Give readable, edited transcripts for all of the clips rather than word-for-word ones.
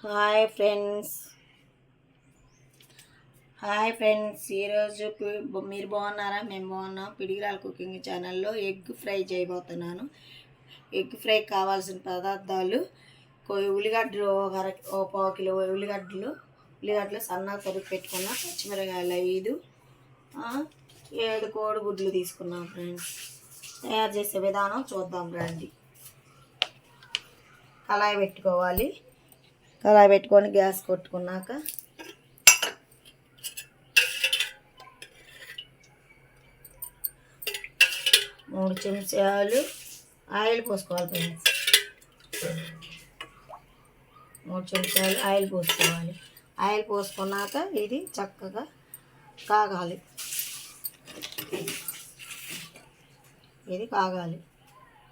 Hi friends ఈరోజు మీరు బాగున్నారా? మేము బాగున్నాం. పిడిగిరాల కుకింగ్ ఛానల్లో ఎగ్ ఫ్రై చేయబోతున్నాను. ఎగ్ ఫ్రై కావాల్సిన పదార్థాలు: ఉల్లిగడ్డలు ఒక పావు కిలో ఉల్లిగడ్డలు సన్నగా తరిగి పెట్టుకున్న, పచ్చిమిరకాయలు 5, 7 కోడిగుడ్లు తీసుకున్నాం. ఫ్రెండ్స్, తయారు చేసే విధానం చూద్దాం రండి. కళాయి పెట్టుకొని గ్యాస్ కొట్టుకున్నాక 3 చెంచాలు ఆయిల్ పోసుకోవాలి. ఫ్రెండ్స్, 3 చెంచాలు ఆయిల్ పోసుకోవాలి. ఆయిల్ పోసుకున్నాక ఇది చక్కగా కాగాలి. ఇది కాగాలి.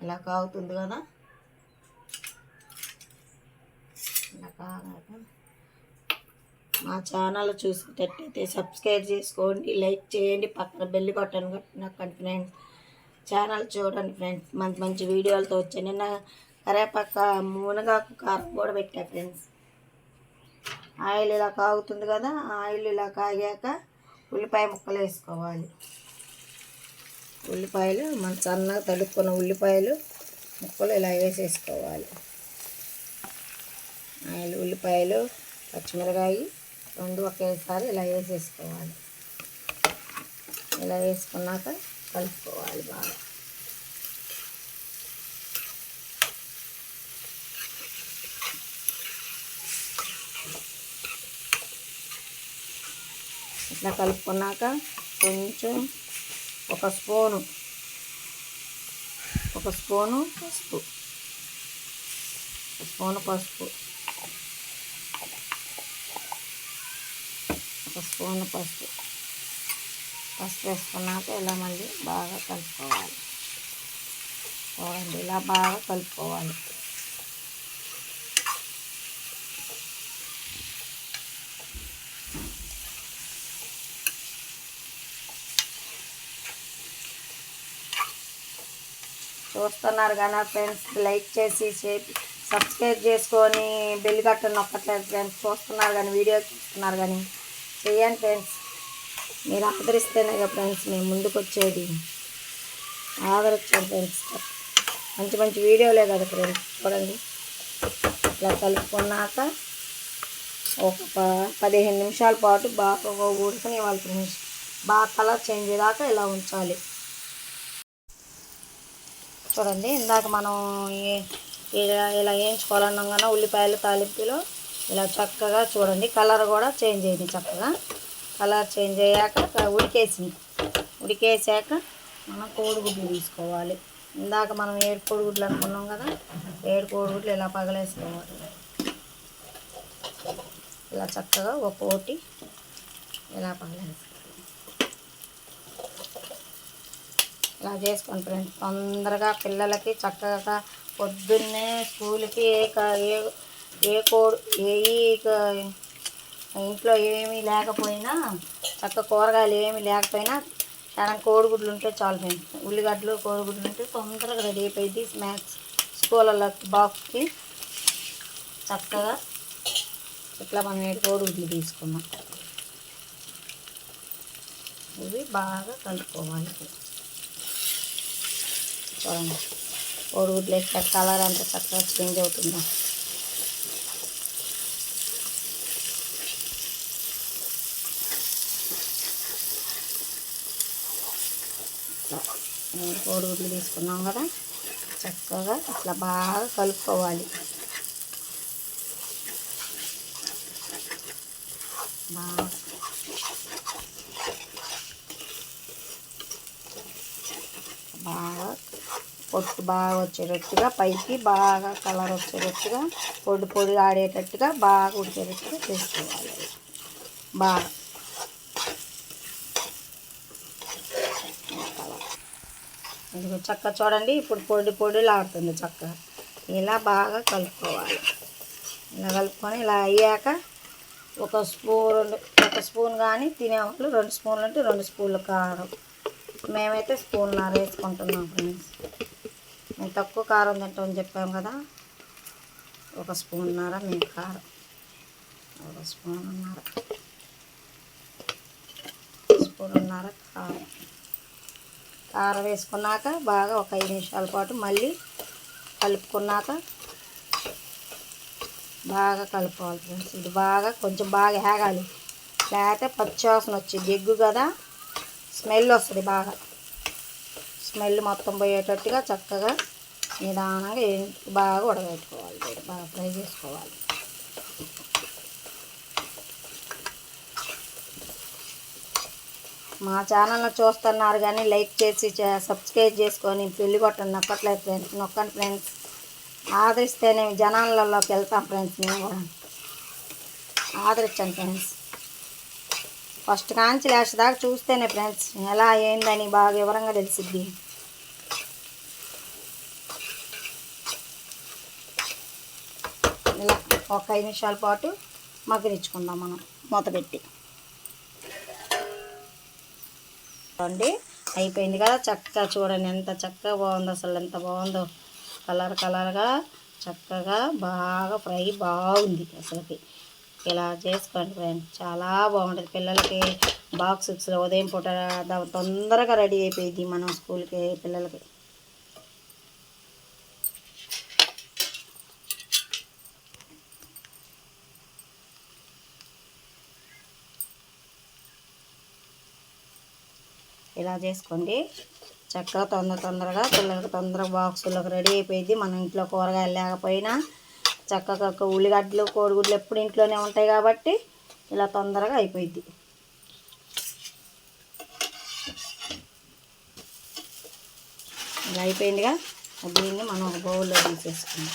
ఇలా కాగుతుంది కదా. ఇలా కాగాక మా ఛానల్ చూసేటట్టయితే సబ్స్క్రైబ్ చేసుకోండి, లైక్ చేయండి, పక్కన బెల్ బటన్ నొక్కండి. ఫ్రెండ్స్, ఛానల్ చూడండి. ఫ్రెండ్స్, మంచి మంచి వీడియోలతో వచ్చాయి. నిన్న కరేపాక మునగాకు కారం కూడా పెట్టా. ఫ్రెండ్స్, ఆయిల్ ఇలా కాగుతుంది కదా. ఆయిల్ ఇలా కాగాక ఉల్లిపాయ ముక్కలు వేసుకోవాలి. ఉల్లిపాయలు మన సన్నగా తడుక్కున్న ఉల్లిపాయలు ముక్కలు ఇలా వేసేసుకోవాలి. ఆయిల్, ఉల్లిపాయలు, పచ్చిమిరకాయ 2 ఒకేసారి ఇలా వేసేసుకోవాలి. ఇలా వేసుకున్నాక కలుపుకోవాలి బాగా. ఇట్లా కలుపుకున్నాక కొంచెం ఒక స్పూను పసుపు, పసుపు వేసుకున్నాక ఇలా మళ్ళీ బాగా కలుపుకోవాలి. చూడండి, ఇలా బాగా కలుపుకోవాలి. చూస్తున్నారు కానీ ఫ్రెండ్స్, లైక్ చేసి సబ్స్క్రైబ్ చేసుకొని బెల్ బటన్ నొక్కట్లేదు. ఫ్రెండ్స్, చూస్తున్నారు కానీ, వీడియో చూస్తున్నారు కానీ చేయండి. ఫ్రెండ్స్, మీరు ఆదరిస్తేనే కదా ఫ్రెండ్స్ మేము ముందుకు వచ్చేది. ఆదరించండి ఫ్రెండ్స్, మంచి మంచి వీడియోలే కదా ఫ్రెండ్స్. చూడండి, ఇట్లా కలుపుకున్నాక ఒక 15 నిమిషాల పాటు బాగా ఉడుకుని ఇవ్వాలి. ఫ్రెండ్స్, బాగా కలర్ చేంజ్ అయ్యేదాకా ఇలా ఉంచాలి. చూడండి, ఇందాక మనం ఇలా వేయించుకోవాలన్నాం కదా ఉల్లిపాయలు తాలింపులో. ఇలా చక్కగా చూడండి, కలర్ కూడా చేంజ్ అయింది. చక్కగా కలర్ చేంజ్ అయ్యాక ఉడికేసాక మనం కోడిగుడ్లు తీసుకోవాలి. ఇందాక మనం 7 కోడిగుడ్లు అనుకున్నాం కదా. 7 కోడిగుడ్లు ఇలా పగలేసుకోవాలి. ఇలా చక్కగా ఒక్కోటి ఇలా పగలేసుకోవాలి. ఇలా చేసుకోండి ఫ్రెండ్స్. తొందరగా పిల్లలకి చక్కగా పొద్దున్నే స్కూల్కి ఇంట్లో ఏమీ లేకపోయినా, కూరగాయలు ఏమీ లేకపోయినా కోడిగుడ్లు ఉంటే చాలు ఫ్రెండ్స్. ఉల్లిగడ్డలు, కోడిగుడ్లు ఉంటే తొందరగా రెడీ అయిపోయింది. స్నాక్స్ స్కూళ్ళకి బాక్స్కి చక్కగా ఇట్లా మనం 7 కోడిగుడ్లు తీసుకున్నాం. ఇవి బాగా కలుపుకోవాలి. చూడండి, కోడిగుడ్లు వేస్తే కలర్ అంతా చక్కగా చేంజ్ అవుతుందా. కోడిగుడ్లు తీసుకున్నాం కదా, చక్కగా ఇట్లా బాగా కలుపుకోవాలి. బాగా పొట్టు బాగా వచ్చేటట్టుగా, పైకి బాగా కలర్ వచ్చేటట్టుగా, పొడి ఆడేటట్టుగా బాగా ఉడికేటట్టుగా చేసుకోవాలి. బాగా ఇదిగో చక్క చూడండి, ఇప్పుడు పొడిలా ఆడుతుంది. చక్కగా ఇలా బాగా కలుపుకోవాలి. ఇలా కలుపుకొని ఇలా అయ్యాక ఒక స్పూన్ కానీ తినేవాళ్ళు 2 స్పూన్లు అంటే 2 స్పూన్లు కారం. మేమైతే స్పూన్నర వేసుకుంటున్నాం ఫ్రెండ్స్. మేము తక్కువ కారం తింటామని చెప్పాము కదా, 1 స్పూన్నర మేము కారం స్పూన్నర కారం కారం వేసుకున్నాక బాగా ఒక 5 నిమిషాల పాటు మళ్ళీ కలుపుకున్నాక బాగా కలుపుకోవాలి ఫ్రెండ్స్. ఇది కొంచెం బాగా హేగాలి, లేకపోతే పచ్చివాసన వచ్చింది. ఎగ్గు కదా, స్మెల్ వస్తుంది. స్మెల్ మొత్తం పోయేటట్టుగా చక్కగా నిదానంగా బాగా ఉడకబెట్టుకోవాలి, బాగా ఫ్రై చేసుకోవాలి. మా ఛానల్ని చూస్తున్నారు కానీ లైక్ చేసి సబ్స్క్రైబ్ చేసుకొని బెల్ బటన్ నొక్కట్లేదు ఫ్రెండ్స్. నొక్కండి ఫ్రెండ్స్. ఆదరిస్తేనే జనాలలోకి వెళ్తాం ఫ్రెండ్స్. మేము కూడా ఆదరించండి ఫ్రెండ్స్. ఫస్ట్ కాంచి లాస్ట్ దాకా చూస్తేనే ఫ్రెండ్స్ ఎలా ఏందని బాగా వివరంగా తెలిసిద్ది. ఇలా ఒక 5 నిమిషాల పాటు మగ్గనిచ్చుకుందాం మనం మూత పెట్టి. అండి అయిపోయింది కదా, చక్కగా చూడండి ఎంత చక్కగా బాగుందో, అసలు ఎంత బాగుందో. కలర్గా చక్కగా బాగా ఫ్రై బాగుంది అసలుకి. ఇలా చేసుకోండి ఫ్రెండ్స్, చాలా బాగుంటుంది. పిల్లలకి బాక్స్లో ఉదయం పూట తొందరగా రెడీ అయిపోయింది మనం స్కూల్కి పిల్లలకి. ఇలా చేసుకోండి చక్కగా తొందరగా పిల్లలకి తొందరగా బాక్సులకు రెడీ అయిపోయింది. మన ఇంట్లో కూరగాయలు లేకపోయినా చక్కగా ఉల్లిగడ్డలు కోడిగుడ్లు ఎప్పుడు ఇంట్లోనే ఉంటాయి కాబట్టి ఇలా తొందరగా అయిపోయింది. ఇలా అయిపోయిందిగా, దీన్ని మనం ఒక బౌల్లో తీసేసుకుందాం.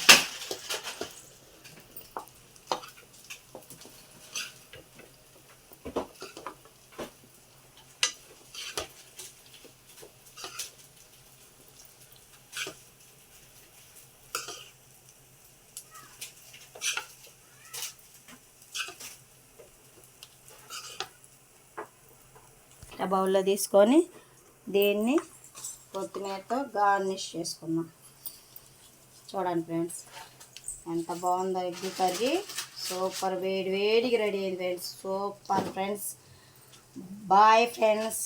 బౌల్లో తీసుకొని దీన్ని కొత్తిమీరతో గార్నిష్ చేసుకుందాం. చూడండి ఫ్రెండ్స్ ఎంత బాగుందో ఎగ్ కర్రీ. సూపర్, వేడిగా రెడీ అయింది friends. Super friends. Bye friends.